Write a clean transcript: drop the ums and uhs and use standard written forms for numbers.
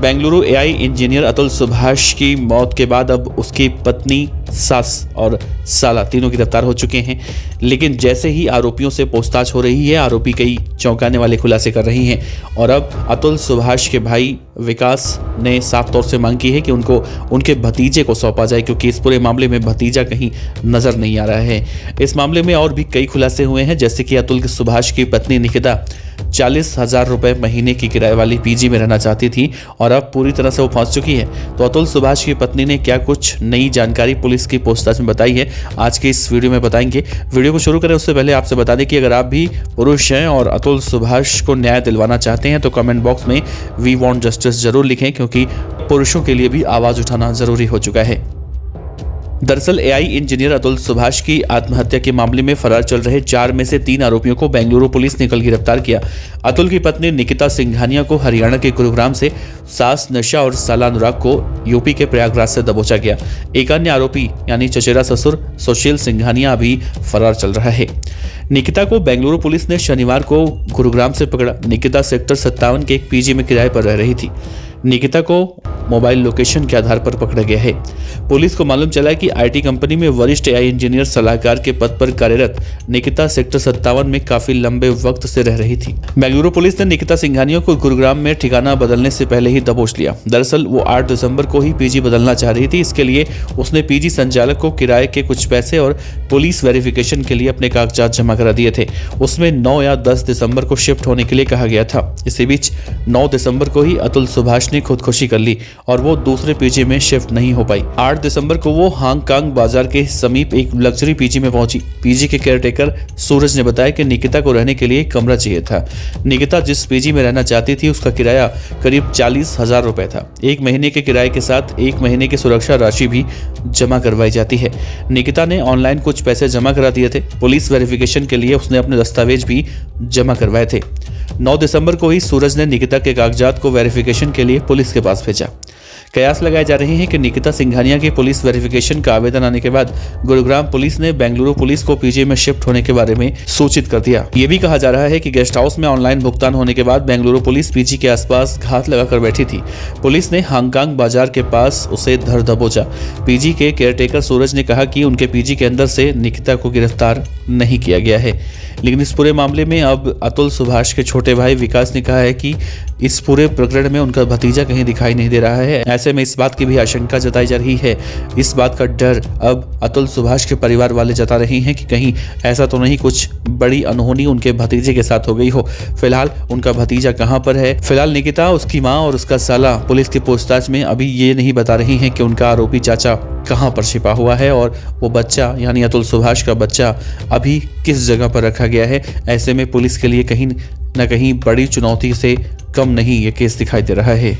Bengaluru AI engineer Atul Subhash की मौत के बाद अब उसकी पत्नी, सास और साला तीनों गिरफ्तार हो चुके हैं। लेकिन जैसे ही आरोपियों से पूछताछ हो रही है, आरोपी कई चौंकाने वाले खुलासे कर रही हैं और अब अतुल सुभाष के भाई विकास ने साफ तौर से मांग की है कि उनको उनके भतीजे को सौंपा जाए, क्योंकि इस पूरे मामले में भतीजा कहीं नजर नहीं आ रहा है। इस मामले में और भी कई खुलासे हुए हैं, जैसे कि अतुल सुभाष की पत्नी निकिता 40,000 रुपए महीने की किराए वाली पीजी में रहना चाहती थी और अब पूरी तरह से वो फंस चुकी है। तो अतुल सुभाष की पत्नी ने क्या कुछ नई जानकारी पुलिस की पूछताछ में बताई है, आज के इस वीडियो में बताएंगे। वीडियो को शुरू करें उससे पहले आपसे बता दें कि अगर आप भी पुरुष हैं और अतुल सुभाष को न्याय दिलवाना चाहते हैं तो कमेंट बॉक्स में वी वांट जस्टिस जरूर लिखें, क्योंकि पुरुषों के लिए भी आवाज उठाना जरूरी हो चुका है। दरअसल एआई इंजीनियर अतुल सुभाष की आत्महत्या के मामले में फरार चल रहे 4 में से 3 आरोपियों को बेंगलुरु पुलिस ने कल गिरफ्तार किया। अतुल की पत्नी निकिता सिंघानिया को हरियाणा के गुरुग्राम से, सास नशा और साला अनुराग को यूपी के प्रयागराज से दबोचा गया। एक अन्य आरोपी यानी चचेरा ससुर सुशील सिंघानिया अभी फरार चल रहा है। निकिता को बेंगलुरु पुलिस ने शनिवार को गुरुग्राम से पकड़ा। निकिता सेक्टर 57 के एक पीजी में किराए पर रह रही थी। निकिता को मोबाइल लोकेशन के आधार पर पकड़ा गया है। पुलिस को मालूम चला कि आईटी कंपनी में वरिष्ठ एआई इंजीनियर सलाहकार के पद पर कार्यरत निकिता सेक्टर 57 में काफी लंबे वक्त से रह रही थी। बेंगलुरु पुलिस ने निकिता सिंघानिया को गुरुग्राम में ठिकाना बदलने से पहले ही दबोच लिया। दरअसल वो 8 दिसंबर को ही पीजी बदलना चाह रही थी। इसके लिए उसने पीजी संचालक को किराए के कुछ पैसे और पुलिस वेरिफिकेशन के लिए अपने कागजात जमा करा दिए थे। उसमें 9 या 10 दिसंबर को शिफ्ट होने के लिए कहा गया था। इसी बीच 9 दिसंबर को ही अतुल सुभाष ने खुदकुशी कर ली और वो दूसरे पीजी में शिफ्ट नहीं हो पाई। 8 दिसंबर को वो हांगकांग बाजार के समीप एक लग्जरी पीजी में पहुंची। पीजी के केयरटेकर सूरज ने बताया कि निकिता को रहने के लिए एक कमरा चाहिए था। निकिता जिस पीजी में रहना चाहती थी उसका किराया करीब 40,000 रुपए था। 1 महीने के किराए के साथ 1 महीने की सुरक्षा राशि भी जमा करवाई जाती है। निकिता ने ऑनलाइन कुछ पैसे जमा करा दिए थे। पुलिस वेरिफिकेशन के लिए उसने अपने दस्तावेज भी जमा करवाए थे। 9 दिसंबर को ही सूरज ने निकिता के कागजात को वेरिफिकेशन के लिए पुलिस के पास भेजा। कयास लगाए जा रहे हैं कि निकिता सिंघानिया के पुलिस वेरिफिकेशन का आवेदन आने के बाद गुरुग्राम पुलिस ने बेंगलुरु पुलिस को पीजी में शिफ्ट होने के बारे में सूचित कर दिया। ये भी कहा जा रहा है कि गेस्ट हाउस में ऑनलाइन भुगतान होने के बाद बेंगलुरु पुलिस पीजी के आसपास घात लगाकर बैठी थी। पुलिस ने हांगकांग बाजार के पास उसे धर दबोचा। पीजी के केयरटेकर सूरज ने कहा कि उनके पीजी के अंदर से निकिता को गिरफ्तार नहीं किया गया है। लेकिन इस पूरे मामले में अब अतुल सुभाष के छोटे भाई विकास ने कहा है कि इस पूरे प्रकरण में उनका भतीजा कहीं दिखाई नहीं दे रहा है। ऐसे में इस बात की भी आशंका जताई जा रही है, इस बात का डर अब अतुल सुभाष के परिवार वाले जता रहे हैं कि कहीं ऐसा तो नहीं कुछ बड़ी अनहोनी उनके भतीजे के साथ हो गई हो। फिलहाल उनका भतीजा कहां पर है? फिलहाल निकिता, उसकी मां और उसका साला पुलिस की पूछताछ में अभी ये नहीं बता रही हैं कि उनका आरोपी चाचा कहां पर छिपा हुआ है और वो बच्चा यानी अतुल सुभाष का बच्चा अभी किस जगह पर रखा गया है। ऐसे में पुलिस के लिए कहीं न कहीं बड़ी चुनौती से कम नहीं ये केस दिखाई दे रहा है।